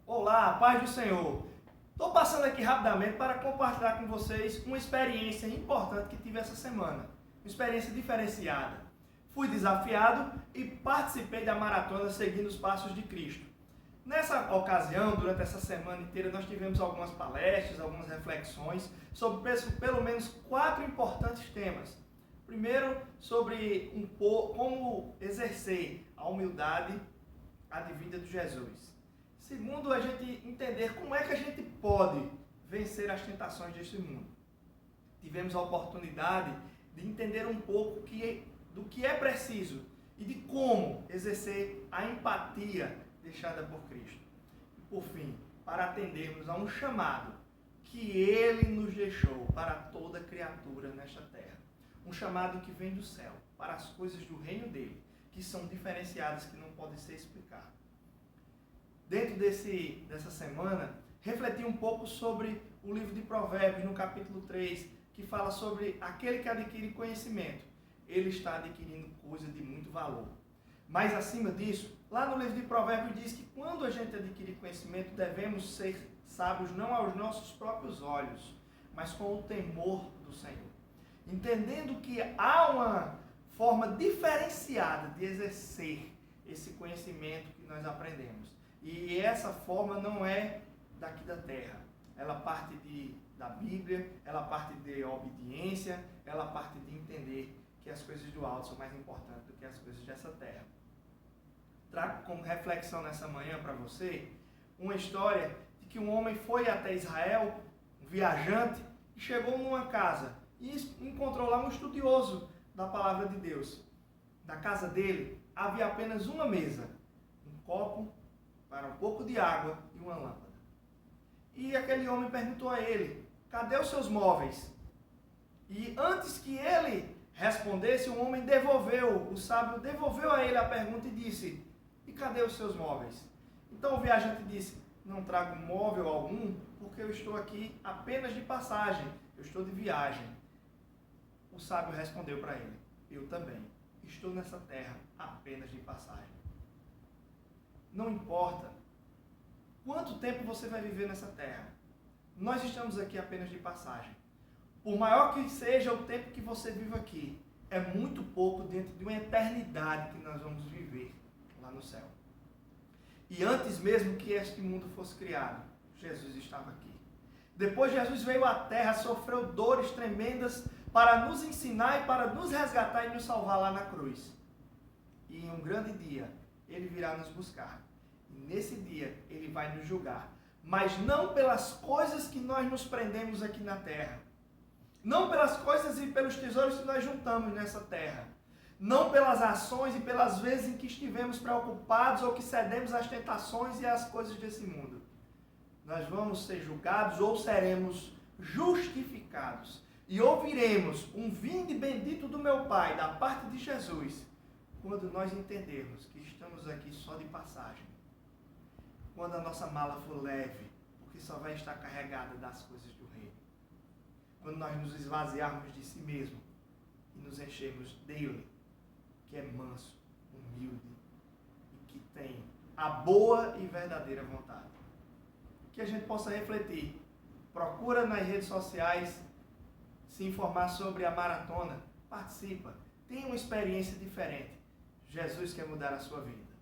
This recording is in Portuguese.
Olá, paz do Senhor. Estou passando aqui rapidamente para compartilhar com vocês uma experiência importante que tive essa semana. Uma experiência diferenciada. Fui desafiado e participei da maratona seguindo os passos de Cristo. Nessa ocasião, durante essa semana inteira, nós tivemos algumas palestras, algumas reflexões sobre pelo menos 4 importantes temas. Primeiro, sobre como exercer a humildade advinda de Jesus. Segundo, a gente entender como é que a gente pode vencer as tentações deste mundo. Tivemos a oportunidade de entender um pouco do que é preciso e de como exercer a empatia deixada por Cristo. E por fim, para atendermos a um chamado que Ele nos deixou para toda criatura nesta terra. Um chamado que vem do céu, para as coisas do reino dele, que são diferenciadas, que não podem ser explicadas. Dentro dessa semana, refleti um pouco sobre o livro de Provérbios, no capítulo 3, que fala sobre aquele que adquire conhecimento. Ele está adquirindo coisa de muito valor. Mas acima disso, lá no livro de Provérbios diz que quando a gente adquire conhecimento, devemos ser sábios não aos nossos próprios olhos, mas com o temor do Senhor. Entendendo que há uma forma diferenciada de exercer esse conhecimento que nós aprendemos. E essa forma não é daqui da terra. Ela parte da Bíblia, ela parte de obediência, ela parte de entender que as coisas do alto são mais importantes do que as coisas dessa terra. Trago como reflexão nessa manhã para você uma história de que um homem foi até Israel, um viajante, e chegou numa casa e encontrou lá um estudioso da palavra de Deus. Na casa dele havia apenas uma mesa, um copo para um pouco de água e uma lâmpada. E aquele homem perguntou a ele: cadê os seus móveis? E antes que ele respondesse, o homem o sábio devolveu a ele a pergunta e disse: e cadê os seus móveis? Então o viajante disse: não trago móvel algum, porque eu estou aqui apenas de passagem, eu estou de viagem. O sábio respondeu para ele: eu também estou nessa terra apenas de passagem. Não importa quanto tempo você vai viver nessa terra, nós estamos aqui apenas de passagem. Por maior que seja o tempo que você vive aqui, é muito pouco dentro de uma eternidade que nós vamos viver lá no céu. E antes mesmo que este mundo fosse criado, Jesus estava aqui. Depois Jesus veio à terra, sofreu dores tremendas para nos ensinar e para nos resgatar e nos salvar lá na cruz. E em um grande dia, Ele virá nos buscar. E nesse dia, Ele vai nos julgar. Mas não pelas coisas que nós nos prendemos aqui na terra. Não pelas coisas e pelos tesouros que nós juntamos nessa terra. Não pelas ações e pelas vezes em que estivemos preocupados ou que cedemos às tentações e às coisas desse mundo. Nós vamos ser julgados ou seremos justificados. E ouviremos um vinde bendito do meu Pai, da parte de Jesus, quando nós entendermos que estamos aqui só de passagem. Quando a nossa mala for leve, porque só vai estar carregada das coisas do reino. Quando nós nos esvaziarmos de si mesmo e nos enchermos dele, que é manso, humilde e que tem a boa e verdadeira vontade. Que a gente possa refletir. Procura nas redes sociais se informar sobre a maratona. Participa. Tenha uma experiência diferente. Jesus quer mudar a sua vida.